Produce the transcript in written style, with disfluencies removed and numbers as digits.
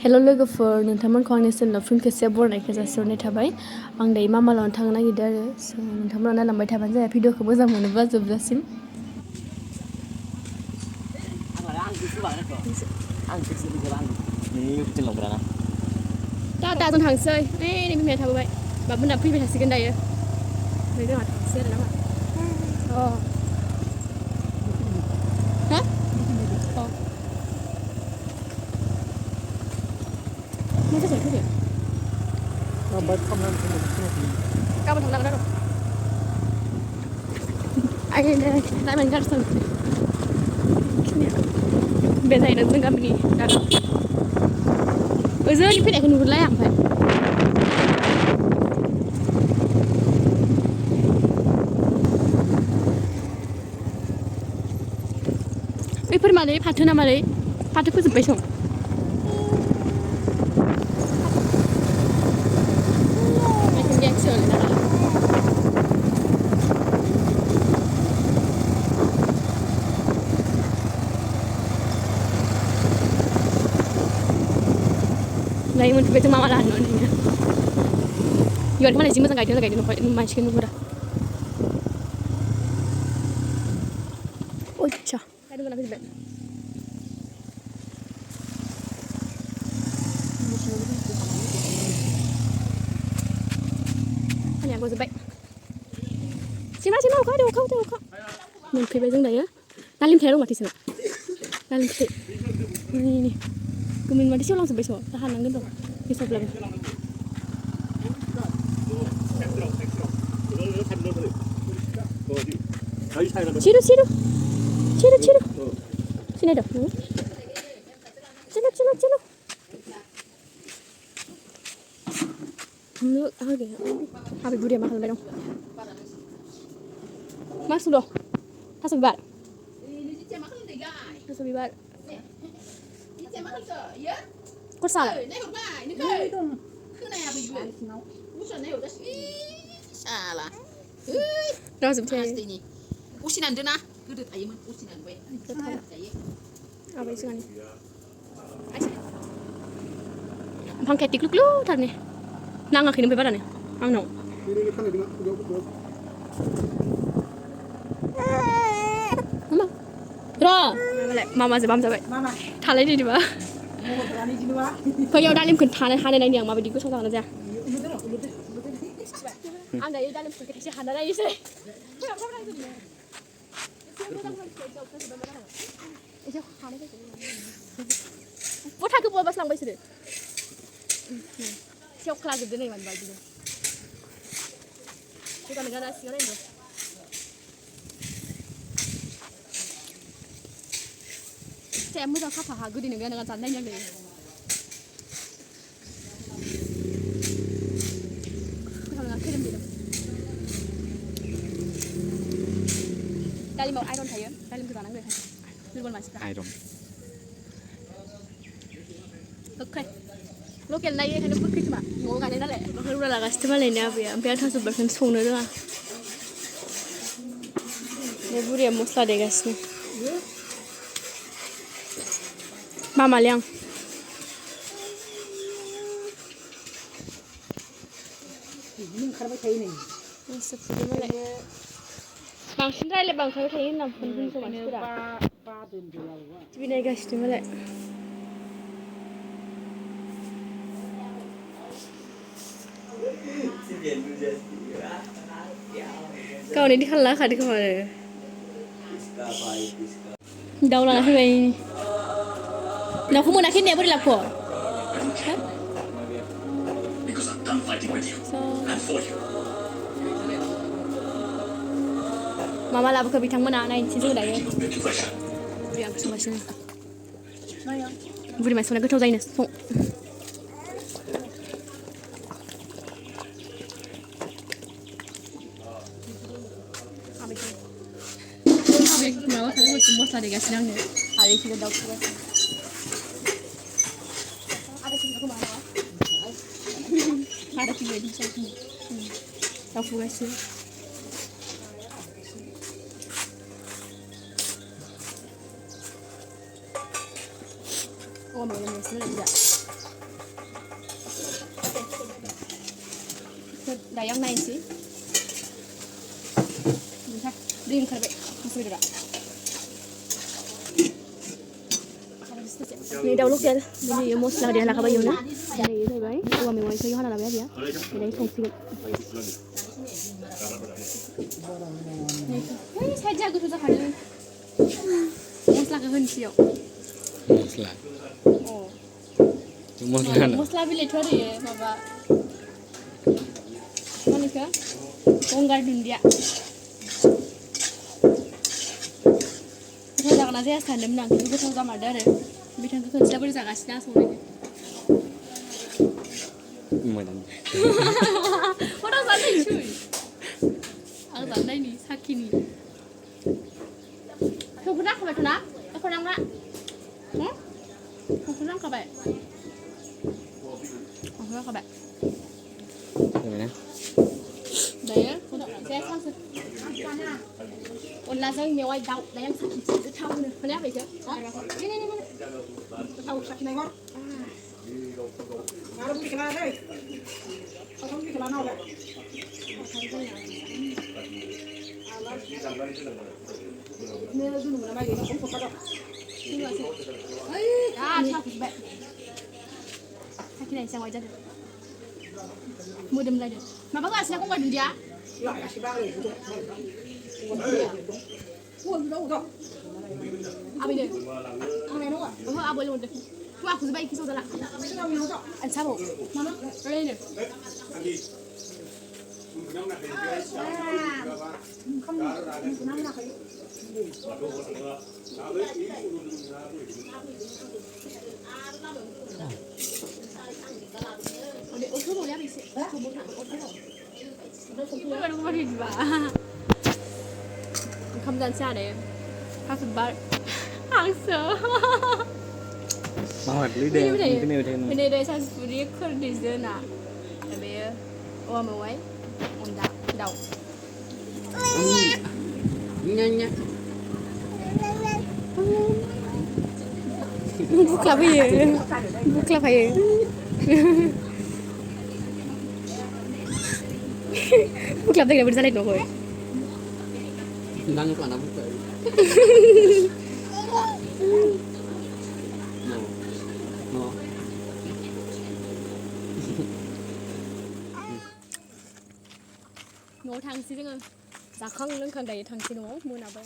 हेल' लोगोफोर नोंथांमोनखौ आंनि चेनेलाव फिन खेबसे बरायनायखौ जासिहरनाय थाबाय आं दायो मामालावनो थांनो नागिरदों आरो नोंथांमोना नायलांबाय थाबानो जाबाय भिडिअखौ मोजां मोनोबा जोबजासिम दा जों थांसै नै बिमाया थाबोबाय बाबुना फैबाय थासिगोन दायो ओमफ्राय जोंहा थांसै आरो ना मा हा मा जाबाय फैदो गाबोन थांनांगोन आरो आयै लामानि गाज्रि बे जाहैदों जों गामिनि दालां ओजोंनि फैनायखौ नुहुरलाय ओमफ्राय बैफोर मालै फाथो ना मालै फाथो फोजोब्बाय सं Này mình phải mau làm nữa này. Giờ cái này chỉ mới sang cái nó phải mà chỉ cái nữa. Ôi trời. Cái đứa nào cái gì vậy? Anh nhà có gì vậy? Xin mau có đâu không. Mình phải bây giờ đấy á. Ta lim theo đâu mà thì sao? Ta lim theo. Nè. Cứ mình mà đi siêu long bây giờ. Ta hành năng rồi. Đi sập lần. Chiru. Sini dah. Chiru. Nước à kìa. Bị bụi mà không phải đâu. Mas sudah. Tasuk bar. Tasuk bar. Kau salah. Salah. Dah sebentar. Usinan deh nah. Gede aja mah usinan gue. Apa isi kan? Bang ketik lu tar nih. Nang akhirnya berapa nih? Bang nong. Mama. Bro. Mama sebab sampai. Mama. Thalai di mana? Kau dalam kun thalai ini yang mama di gue sama aja. Anda itu dalam kun kita hana lagi sih. Buat aku buat baslang baik sudah. Siap kelas gede nih man baju. Kita negara segala itu. Saya mau tak apa hagu di negara sana yang gede. Kalau nggak kirim dia. Kali mau iron thay kan? Kali mau tanang deh. Dulu masih tak. Iron. Oke. Lo kira naya kan aku cuma ngomong aja nale. Kalau udah lagas cuma lainnya apa ya? Biar thasuk berkan song nih doang. Ya buri ya musla deh guys nih. Mama liang. Ini kerja kayak ini. Seperti mana? Bangsin raile bangsa kayak ini nampun pun sama sudah. Tapi naik gas cuma le. Kau ni dikalah kah di kamar? Dah ulang lagi ni. Nak kamu nak ni apa di lapor? Mama lah bukan bitang mana naik sini dah ya. Beri aku semua sini. Beri masuk nak kau tahu zainah. Kenapa kalau cuma tadi gas nang ni? Hari kita dah puas. Ada sini aku mana? Ada tiga di sana. Dah puas sih. Oh, mau ni semua dah. बेखौ दायो आं नायनोसै ओमफ्राय दै ओंखारबाय थास' बेदरा नै दाउ लकेल बेयो मस्ला देना लाखाबाय इयावनो बेयो जाहैबाय औवा मेवाइखौ हाना लाबाय आबिया बेहाय संसिगोन ओइ साइड जा गोथाव जाखादों मस्लाखौ होनोसै इयाव मस्ला बिलाइथ' आरो इयो माबा मा होनो इखो गंगार दुन्दिया गोथाव जागोन ना जाया सानदोंमोन आं खिन्थु गोथाव जामारदों आरो बिथांखौ खनसेया बोरै जागासिनो आं संनायखौ खथाव जानायसै आं जानायनि साखिनि संख्रि नांखाबायथ' ना एख' नांला संख्रि नांखाबाय दायो जायाखासै अनलाजों मेवाइ दाउ दायो आं साखिनोसै गोथाव होनो माने आबैखौ गोथाव साखिनाय हर आरो बुरैखौ लाना दै सावथाम बुरैखौ लाना हरलाय साखिनायसै आं जादों मोदोमलायदों माबा होआसैना गंगार दुन्दिया आबैनो ओहो आबै हरदों aku sebaik kisah dah lah. Sama. Mana? Ini. Không gian xa đấy. Khá phần bát. Hàng sơ. Mahal beli deh, mungkin udah ini. Ini dari saya sendiri kerja di sana. Tapi orang mewah, undak, dau. Nyanyi. Buka apa ya? Buka apa ya? Buka apa yang berjalan itu koi? Nang itu anak buka. Ngồi thằng xí nữa, dạ không, nâng khăn đầy thằng xí nữa, mua nào vậy?